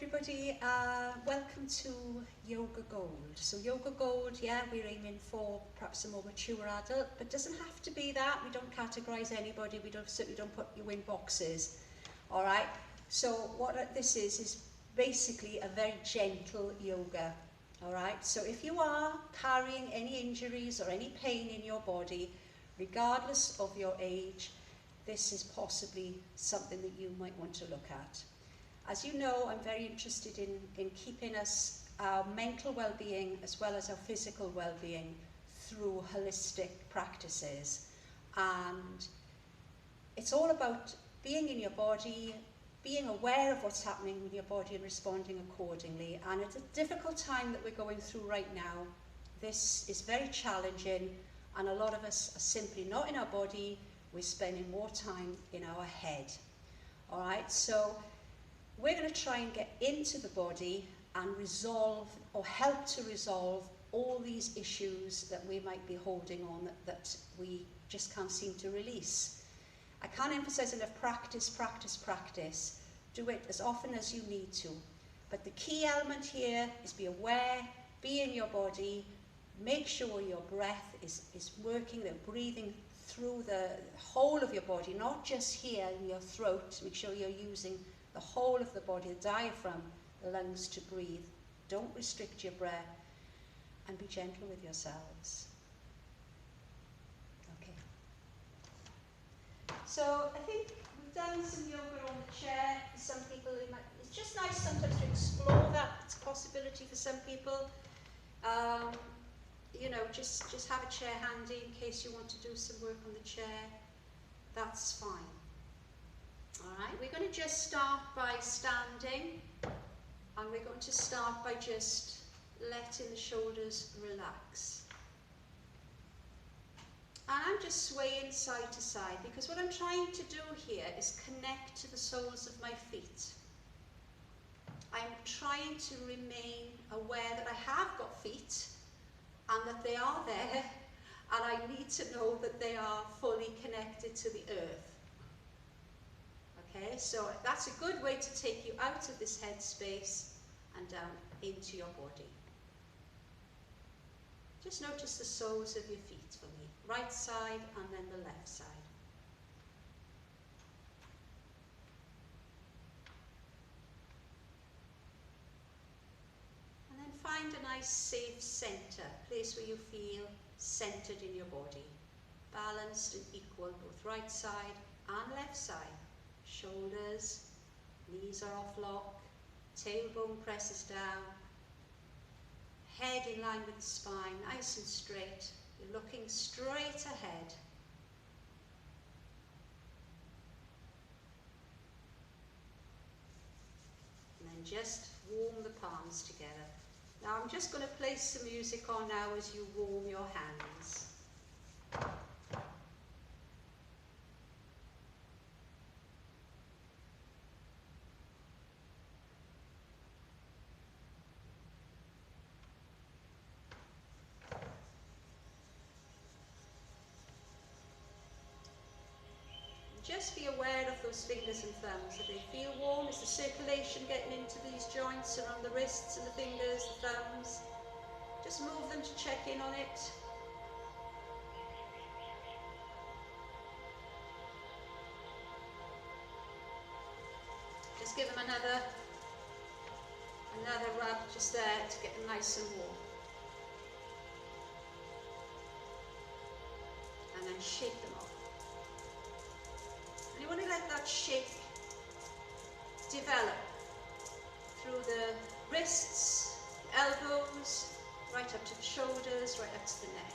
everybody, welcome to Yoga Gold. So Yoga Gold, yeah, we're aiming for perhaps a more mature adult, but it doesn't have to be that. We don't categorise anybody, certainly don't put you in boxes. Alright, so what this is basically a very gentle yoga. Alright, so if you are carrying any injuries or any pain in your body, regardless of your age, this is possibly something that you might want to look at. As you know, I'm very interested in keeping our mental well-being as well as our physical well-being through holistic practices. And it's all about being in your body, being aware of what's happening with your body and responding accordingly. And it's a difficult time that we're going through right now. This is very challenging, and a lot of us are simply not in our body. We're spending more time in our head. All right, so we're going to try and get into the body and resolve or help to resolve all these issues that we might be holding on that we just can't seem to release. I can't emphasize enough: practice, practice, practice. Do it as often as you need to. But the key element here is be aware, be in your body, make sure your breath is working, that breathing through the whole of your body, not just here in your throat. Make sure you're using the whole of the body, the diaphragm, the lungs to breathe. Don't restrict your breath, and be gentle with yourselves. Okay. So I think we've done some yoga on the chair. For some people, it's just nice sometimes to explore that. It's a possibility for some people. You know, just have a chair handy in case you want to do some work on the chair. That's fine. Alright, we're going to just start by standing, and we're going to start by just letting the shoulders relax. And I'm just swaying side to side, because what I'm trying to do here is connect to the soles of my feet. I'm trying to remain aware that I have got feet, and that they are there, and I need to know that they are fully connected to the earth. Okay, so that's a good way to take you out of this head space and down into your body. Just notice the soles of your feet for me. Right side and then the left side. And then find a nice safe center, place where you feel centered in your body. Balanced and equal, both right side and left side. Shoulders, knees are off lock, tailbone presses down, head in line with the spine, nice and straight. You're looking straight ahead. And then just warm the palms together. Now I'm just going to place some music on now as you warm your hands. Just be aware of those fingers and thumbs. If they feel warm, is the circulation getting into these joints around the wrists and the fingers, the thumbs? Just move them to check in on it. Just give them another rub just there to get them nice and warm. And then shake them off. And you want to let that shake develop through the wrists, the elbows, right up to the shoulders, right up to the neck.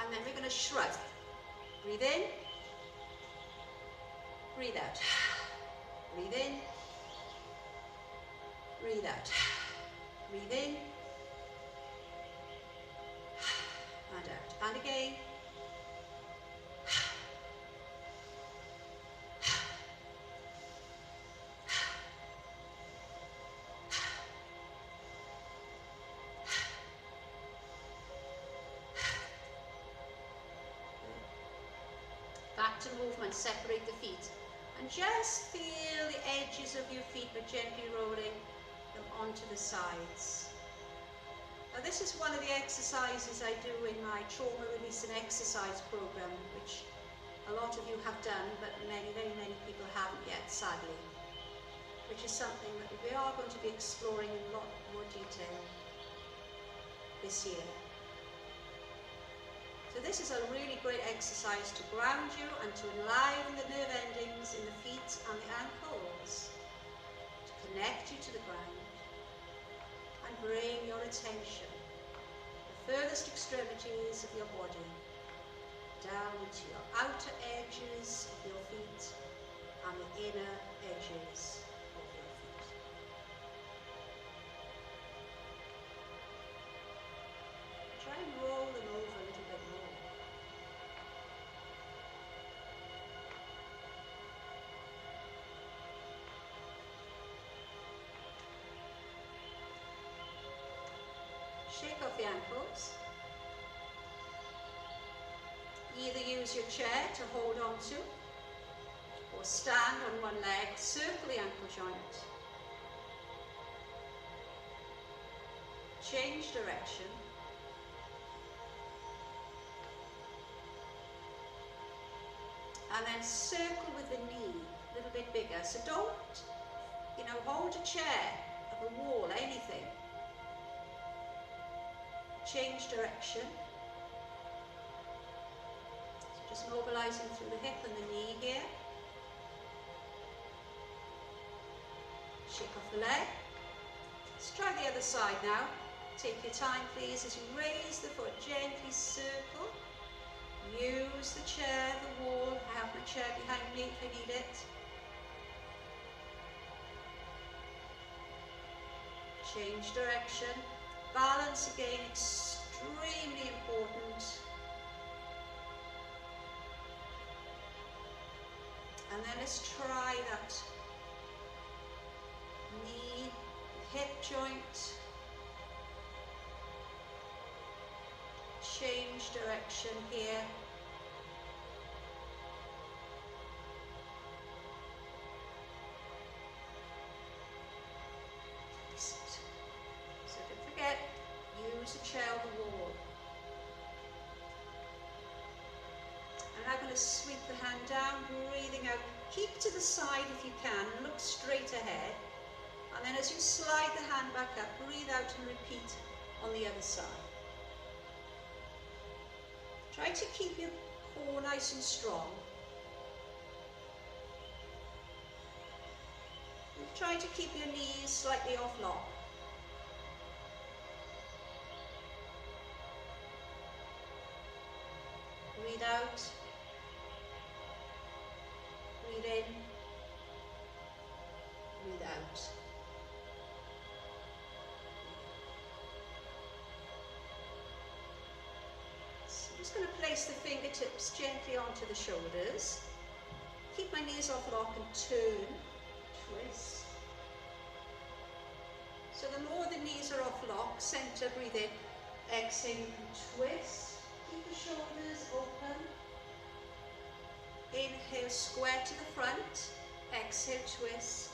And then we're going to shrug. Breathe in, breathe out. Breathe in, breathe out. Breathe in, and out. And again. counter movement, separate the feet. And just feel the edges of your feet, but gently rolling them onto the sides. Now this is one of the exercises I do in my trauma release and exercise program, which a lot of you have done, but many, very many people haven't yet, sadly. Which is something that we are going to be exploring in a lot more detail this year. So this is a really great exercise to ground you and to enliven the nerve endings in the feet and the ankles, to connect you to the ground and bring your attention to the furthest extremities of your body, down to your outer edges of your feet and the inner edges of your feet. Try and roll them over a little bit more. Shake off the ankles. Either use your chair to hold on to, or stand on one leg, circle the ankle joint. Change direction. And then circle with the knee a little bit bigger. So don't, hold a chair, of a wall, anything. Change direction. So just mobilizing through the hip and the knee here. Shake off the leg. Let's try the other side now. Take your time please as you raise the foot, gently circle. Use the chair, the wall. I have my chair behind me if I need it. Change direction. Balance again, extremely important. And then let's try that knee, hip joint. Change direction here. So don't forget, use the chair or the wall. And I'm going to sweep the hand down, breathing out. Keep to the side if you can, and look straight ahead. And then as you slide the hand back up, breathe out and repeat on the other side. Try to keep your core nice and strong. And try to keep your knees slightly off lock. Breathe out. Breathe in. Breathe out. I'm just going to place the fingertips gently onto the shoulders. Keep my knees off lock and turn, twist. So the more the knees are off lock, center, breathe in, exhale, twist. Keep the shoulders open. Inhale, square to the front. Exhale, twist.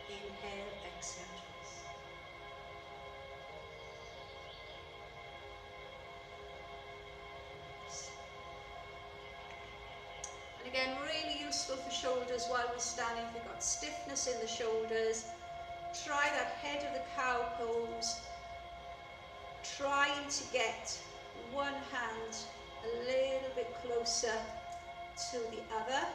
Inhale, exhale, twist. And again, really useful for shoulders while we're standing. If you've got stiffness in the shoulders, try that head of the cow pose, trying to get one hand a little bit closer to the other.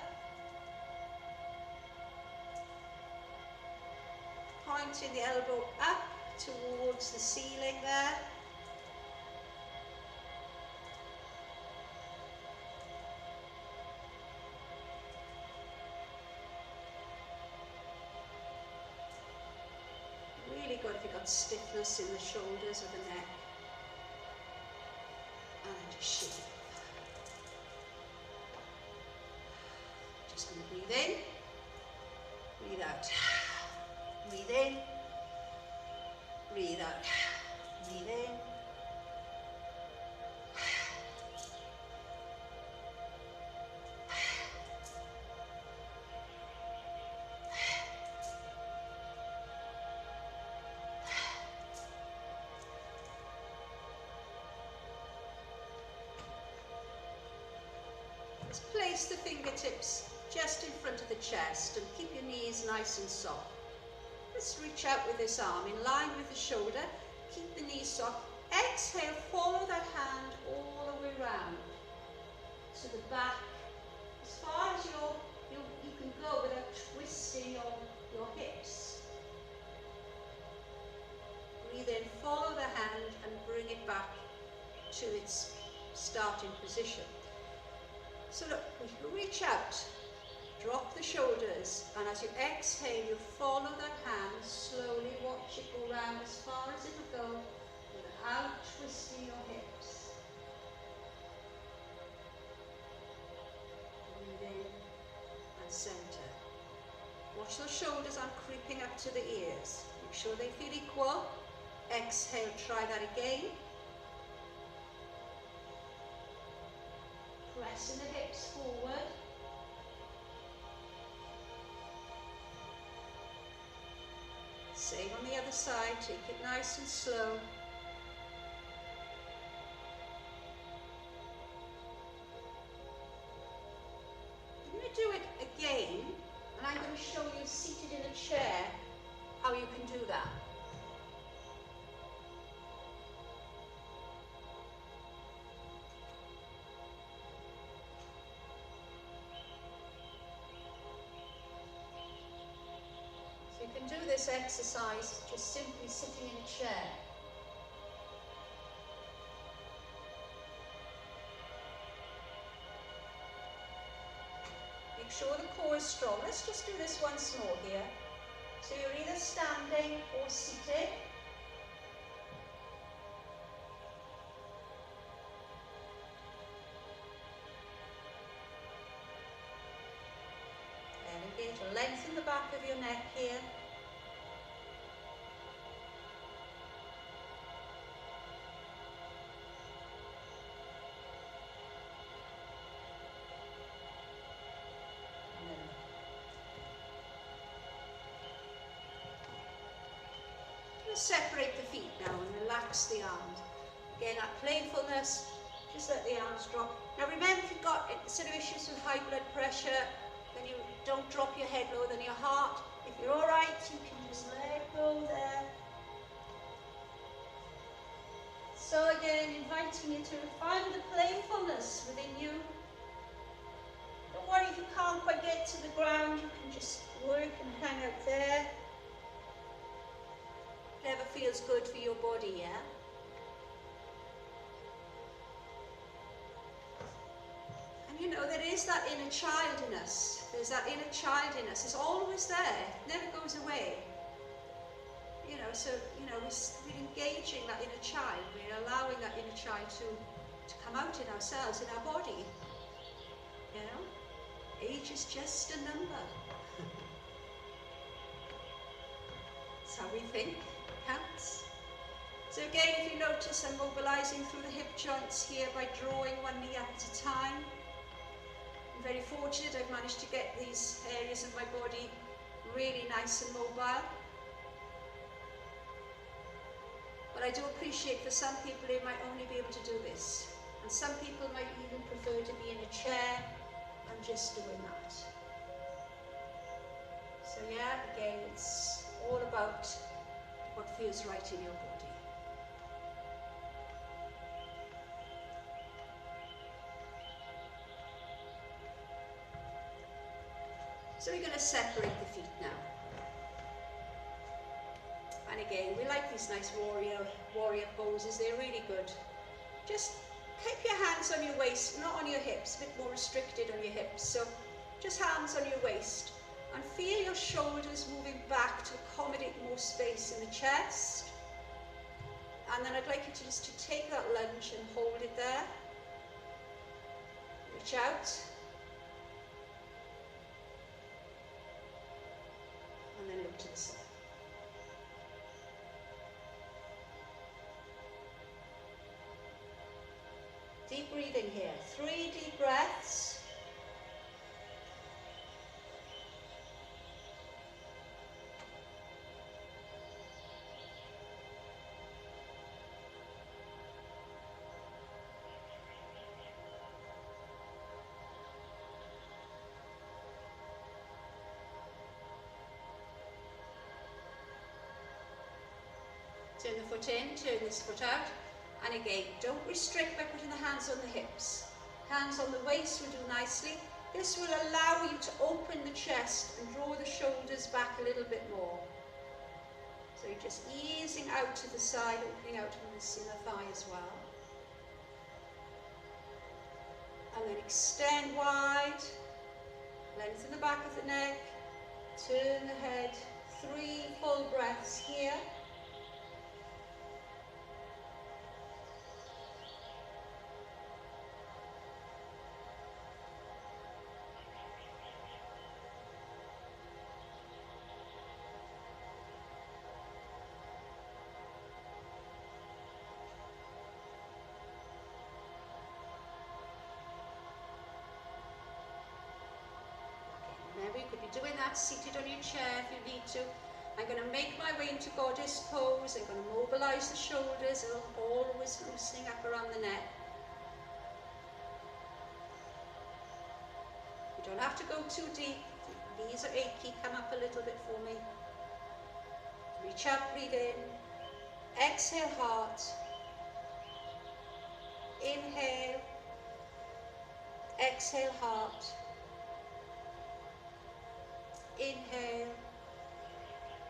Pointing the elbow up towards the ceiling there. Really good if you've got stiffness in the shoulders or the neck. And then just shake it off. Just going to breathe in, breathe out. Breathe in, breathe out. Breathe in, Just place the fingertips just in front of the chest and keep your knees nice and soft. Let's reach out with this arm in line with the shoulder. Keep the knees soft. Exhale, follow that hand all the way round to the back, as far as you can go without twisting your hips. Breathe in, follow the hand and bring it back to its starting position. So look, we reach out, drop the shoulders, and as you exhale, you follow that hand, slowly watch it go round as far as it will go, without twisting your hips. Breathe in and center. Watch those shoulders aren't creeping up to the ears. Make sure they feel equal. Exhale, try that again. Pressing the hips forward. Same on the other side, take it nice and slow. I'm going to do it again, and I'm going to show you seated in a chair how you can do that. So you can do this exercise just simply sitting in a chair. Make sure the core is strong. Let's just do this once more here. So you're either standing or seated. Elevate or lengthen the back of your neck here. Separate the feet now and relax the arms. Again, that playfulness, just let the arms drop. Now remember, if you've got sort of issues with high blood pressure, then you don't drop your head lower than your heart. If you're all right, you can just let go there. So again, inviting you to find the playfulness within you. Don't worry if you can't quite get to the ground, you can just work and hang out there. Whatever feels good for your body, yeah? And you know, there is that inner child in us. There's that inner child in us. It's always there. It never goes away. You know, so, you know, we're engaging that inner child. We're allowing that inner child to come out in ourselves, in our body. You know? Age is just a number. That's how we think. Counts. So again, if you notice, I'm mobilizing through the hip joints here by drawing one knee up at a time. I'm very fortunate I've managed to get these areas of my body really nice and mobile. But I do appreciate for some people they might only be able to do this. And some people might even prefer to be in a chair and just doing that. So yeah, again, it's all about what feels right in your body. So we're going to separate the feet now. And again, we like these nice warrior poses, they're really good. Just keep your hands on your waist, not on your hips, a bit more restricted on your hips. So just hands on your waist. And feel your shoulders moving back to accommodate more space in the chest. And then I'd like you to just take that lunge and hold it there. Reach out. And then look to the side. Deep breathing here. 3 deep breaths. Turn the foot in, turn this foot out. And again, don't restrict by putting the hands on the hips. Hands on the waist will do nicely. This will allow you to open the chest and draw the shoulders back a little bit more. So you're just easing out to the side, opening out from this inner thigh as well. And then extend wide, lengthen the back of the neck, turn the head, 3 full breaths here. Remember, you could be doing that seated on your chair if you need to. I'm going to make my way into goddess pose. I'm going to mobilize the shoulders, always loosening up around the neck. You don't have to go too deep. If your knees are achy, come up a little bit for me. Reach up, breathe in. Exhale, heart. Inhale. Exhale, heart. Inhale.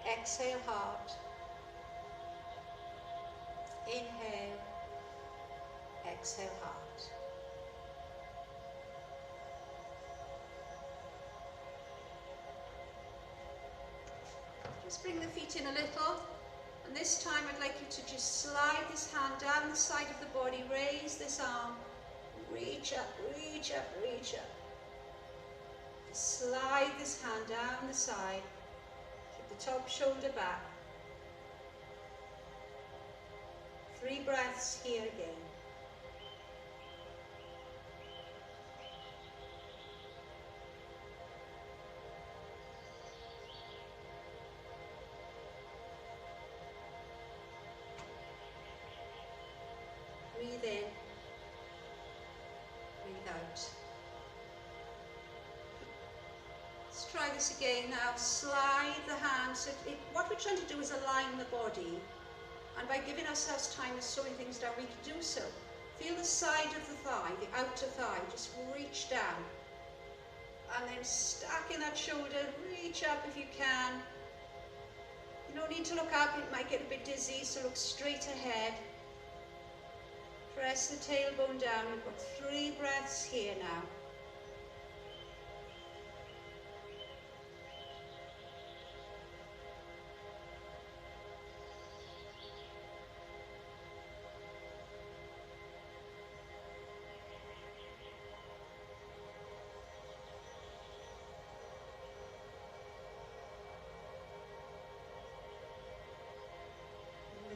Exhale, heart. Inhale. Exhale, heart. Just bring the feet in a little, and this time I'd like you to just slide this hand down the side of the body, raise this arm, reach up, reach up, reach up. Just slide this hand down the side, keep the top shoulder back. 3 breaths here again. Breathe in, breathe out. Let's try this again now. Slide the hands. So what we're trying to do is align the body. And by giving ourselves time of slowing things down, we can do so. Feel the side of the thigh, the outer thigh. Just reach down. And then stacking that shoulder, reach up if you can. You don't need to look up, it might get a bit dizzy, so look straight ahead. Press the tailbone down. We've got 3 breaths here now.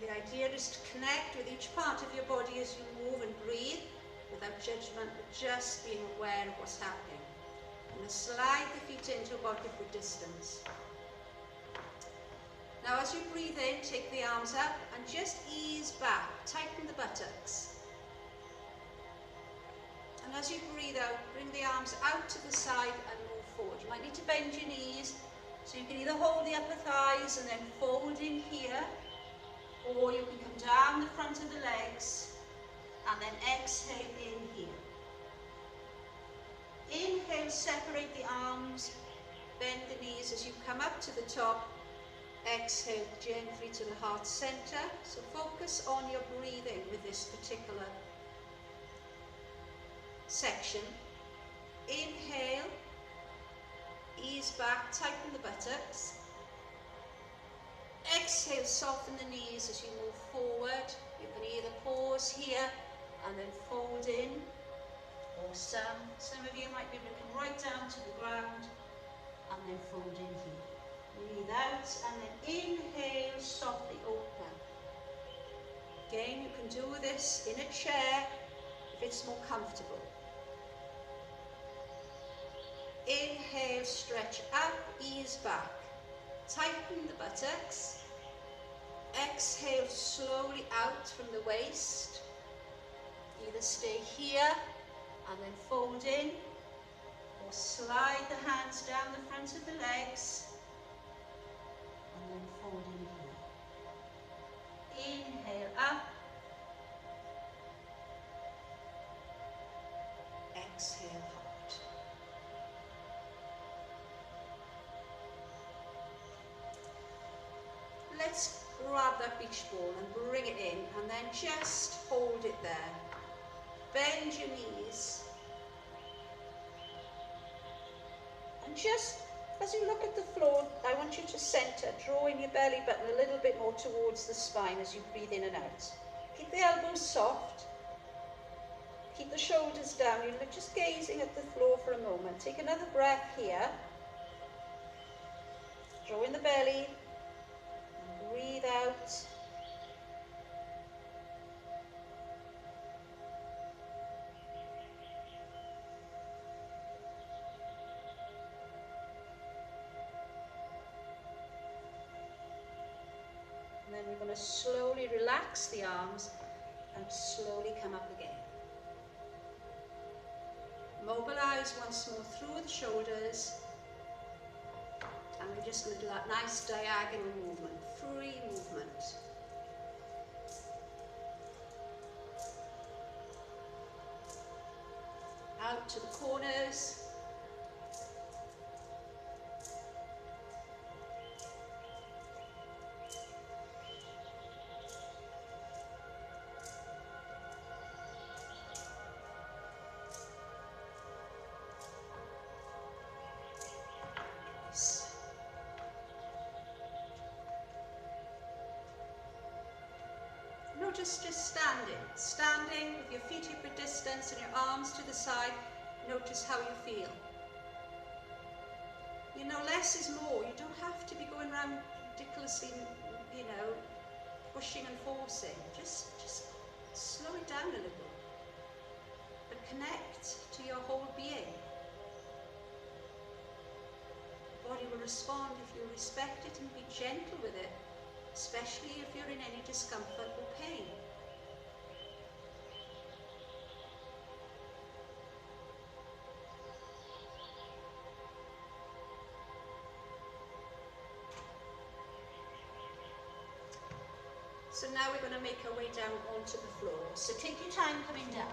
The idea is to connect with each part of your body as you move and breathe without judgment, but just being aware of what's happening. I'm going to slide the feet into about a foot distance. Now as you breathe in, take the arms up and just ease back, tighten the buttocks. And as you breathe out, bring the arms out to the side and move forward. You might need to bend your knees, so you can either hold the upper thighs and then fold in here, or you can come down the front of the legs and then exhale in here. Inhale, separate the arms, bend the knees as you come up to the top. Exhale gently to the heart center. So focus on your breathing with this particular section. Inhale, ease back, tighten the buttocks. Exhale, soften the knees as you move forward. You can either pause here and then fold in, or some of you might be looking right down to the ground and then fold in here. Breathe out and then inhale, softly open. Again, you can do this in a chair if it's more comfortable. Inhale, stretch up, ease back. Tighten the buttocks. Exhale slowly out from the waist. Either stay here and then fold in, or slide the hands down the front of the legs and then fold in let's grab that beach ball and bring it in, and then just hold it there. Bend your knees. And just as you look at the floor, I want you to center, draw in your belly button a little bit more towards the spine as you breathe in and out. Keep the elbows soft. Keep the shoulders down. You're just gazing at the floor for a moment. Take another breath here. Draw in the belly. And breathe out. And then we're going to slowly relax the arms and slowly come up again. Mobilize once more through the shoulders. And we're just going to do that nice diagonal movement, free movement. Out to the corners. Just standing with your feet hip width distance and your arms to the side. Notice how you feel. You know, less is more. You don't have to be going around ridiculously, you know, pushing and forcing. Just slow it down a little. But connect to your whole being. The body will respond if you respect it and be gentle with it, especially if you're in any discomfort or pain. So now we're going to make our way down onto the floor. So take your time coming down.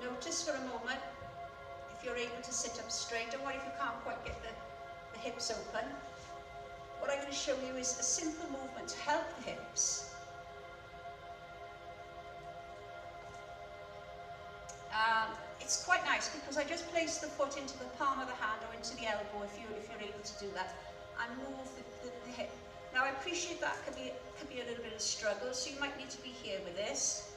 Notice for a moment if you're able to sit up straight. Don't worry if you can't quite get the hips open. What I'm going to show you is a simple movement to help the hips. It's quite nice because I just place the foot into the palm of the hand or into the elbow if you're able to do that, and move the hip. Now I appreciate that could be a little bit of a struggle, so you might need to be here with this.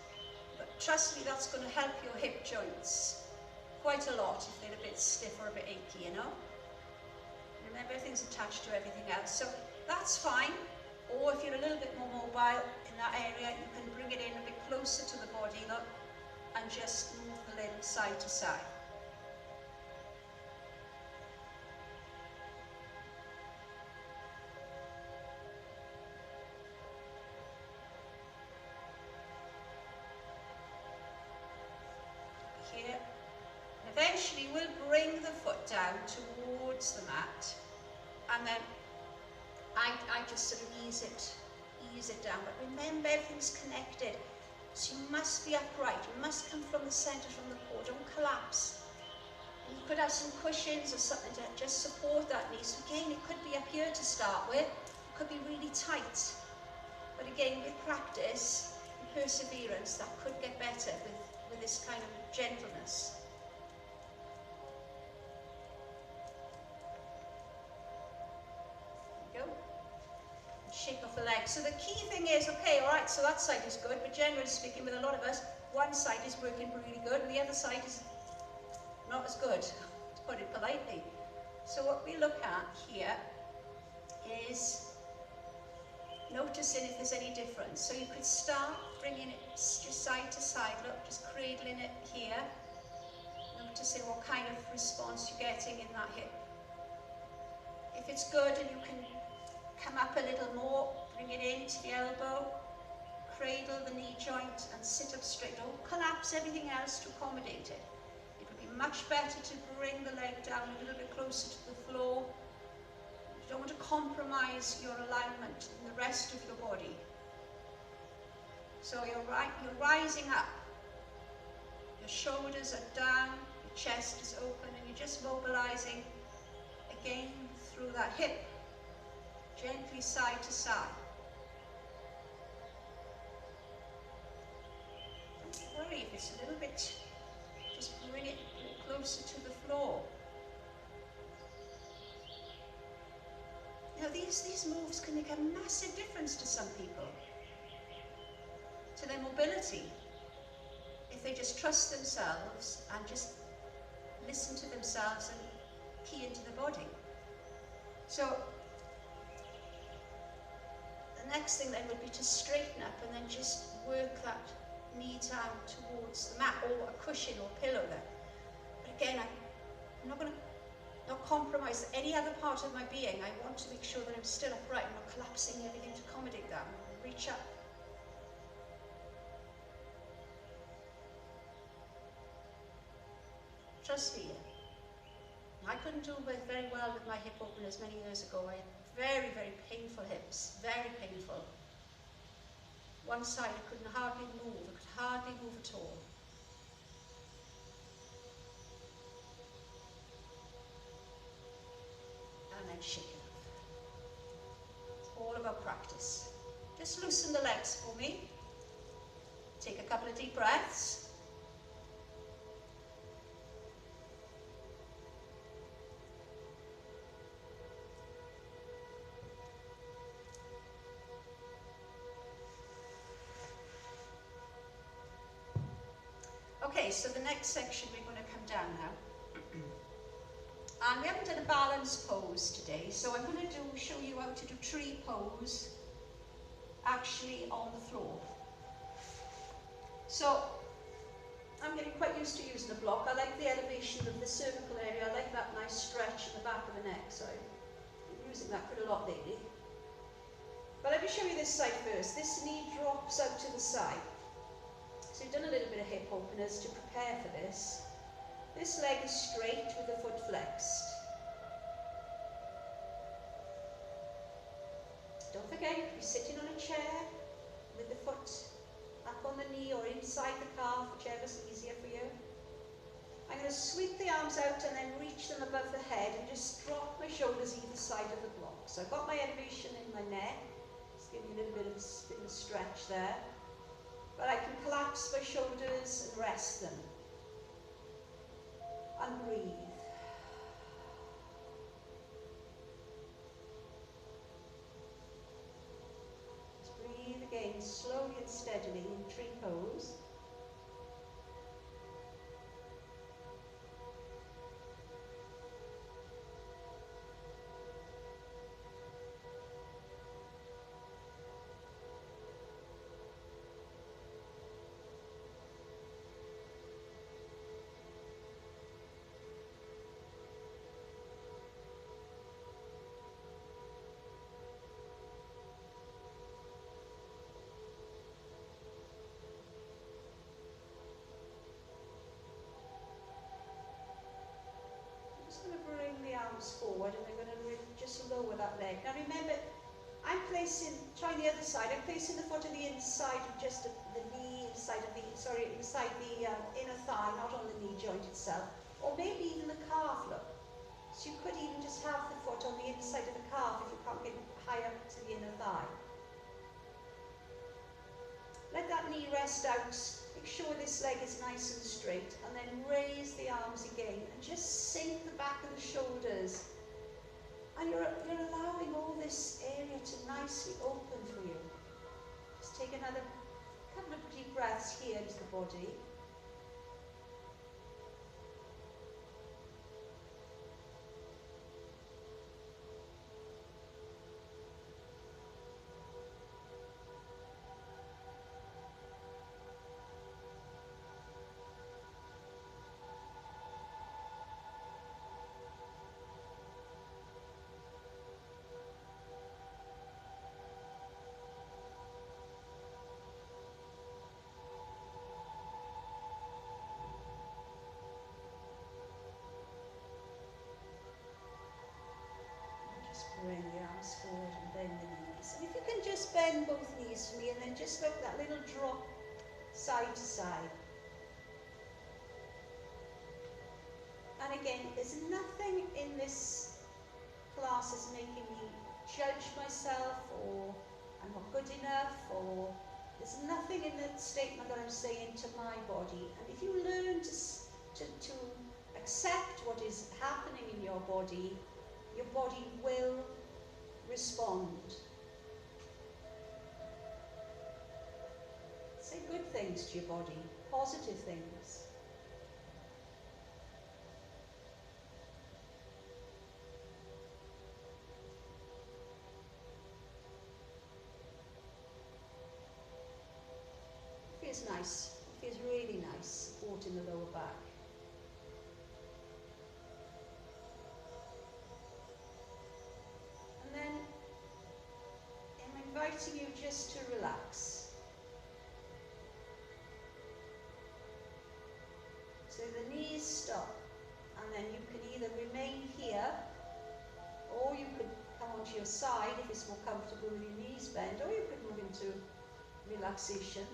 But trust me, that's going to help your hip joints quite a lot if they're a bit stiff or a bit achy, you know. Remember, everything's attached to everything else, so that's fine. Or if you're a little bit more mobile in that area, you can bring it in a bit closer to the body, look, and just move the limb side to side. Here. Eventually we'll bring the foot down towards the mat, and then I just sort of ease it down. But remember, everything's connected. So you must be upright, you must come from the centre, from the core, don't collapse. And you could have some cushions or something to just support that knee. So again, it could be up here to start with, it could be really tight. But again, with practice and perseverance, that could get better with this kind of gentleness. There you go. Shake off the legs. So the key thing is, okay, all right, so that side is good, but generally speaking, with a lot of us, one side is working really good and the other side is not as good, to put it politely. So what we look at here is noticing if there's any difference. So you could start bringing it just side to side, look, just cradling it here, noticing what kind of response you're getting in that hip. If it's good and you can come up a little more, bring it into the elbow, cradle the knee joint and sit up straight. Don't collapse everything else to accommodate it. It would be much better to bring the leg down a little bit closer to the floor. You don't want to compromise your alignment in the rest of your body. So you're rising up. Your shoulders are down, your chest is open, and you're just mobilizing again through that hip, gently side to side. Don't worry if it's a little bit, just bring it a bit closer to the floor. You know, these moves can make a massive difference to some people, to their mobility, if they just trust themselves and just listen to themselves and key into the body. So the next thing then would be to straighten up and then just work that knee down towards the mat, or a cushion or pillow there. But again, I'm not going to not compromise any other part of my being. I want to make sure that I'm still upright. I'm not collapsing everything to accommodate that. Reach up. Trust me. I couldn't do very well with my hip openers many years ago. I had very, very painful hips. Very painful. One side I couldn't hardly move. I could hardly move at all. And then shake it up. It's all about practice. Just loosen the legs for me. Take a couple of deep breaths. Okay, so the next section we're going to come down now. And we haven't done a balance pose today, so I'm going to show you how to do tree pose actually on the floor. So I'm getting quite used to using a block. I like the elevation of the cervical area. I like that nice stretch in the back of the neck, so I've been using that quite a lot lately. But let me show you this side first. This knee drops out to the side. So you've done a little bit of hip openers to prepare for this. This leg is straight with the foot flexed. Don't forget, you could be sitting on a chair with the foot up on the knee or inside the calf, whichever's easier for you. I'm going to sweep the arms out and then reach them above the head and just drop my shoulders either side of the block. So I've got my elevation in my neck. Just give me a little bit of a stretch there. But I can collapse my shoulders and rest them. And breathe. Just breathe again, slowly and steadily in tree pose. Forward, and we're going to just lower that leg. Now remember, I'm placing, trying the other side, I'm placing the foot on the inside of just the knee, inside the inner thigh, not on the knee joint itself, or maybe even the calf, look. So you could even just have the foot on the inside of the calf if you can't get high up to the inner thigh. Let that knee rest out. Make sure this leg is nice and straight, and then raise the arms again and just sink the back of the shoulders. And you're allowing all this area to nicely open for you. Just take another couple of deep breaths here into the body. Bring the arms forward and bend the knees. And if you can just bend both knees for me, and then just let that little drop side to side. And again, there's nothing in this class as making me judge myself, or I'm not good enough, or there's nothing in the statement that I'm saying to my body. And if you learn to accept what is happening in your body will respond. Say good things to your body, positive things. It feels nice. It feels really nice, supporting the lower back. And then I'm inviting you just to relax. So the knees stop, and then you can either remain here, or you could come onto your side if it's more comfortable with your knees bent, or you could move into relaxation.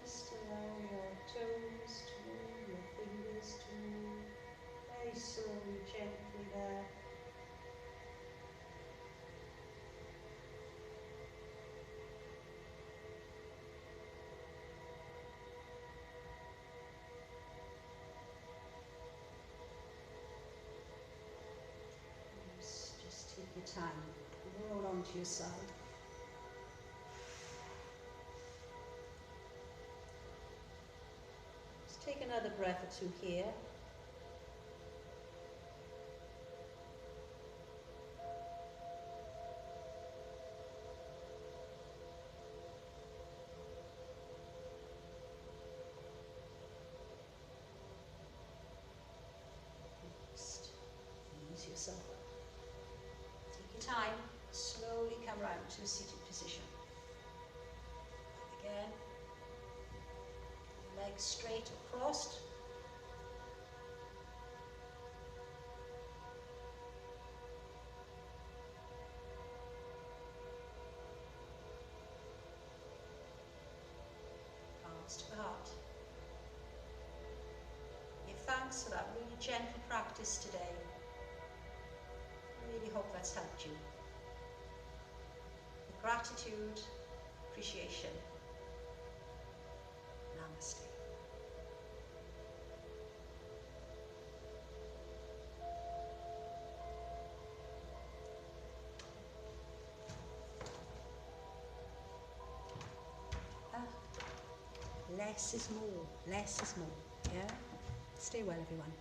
Just allow your toes to move, your fingers to move, very slowly, gently there. Just take your time, roll onto your side. Just take another breath or two here. Just ease yourself up. Take your time, slowly come round to a seated position. Again, legs straight or crossed. Palms to the heart. Give thanks for that really gentle practice today. I really hope that's helped you. With gratitude, appreciation. Namaste. Less is more. Less is more. Yeah? Stay well, everyone.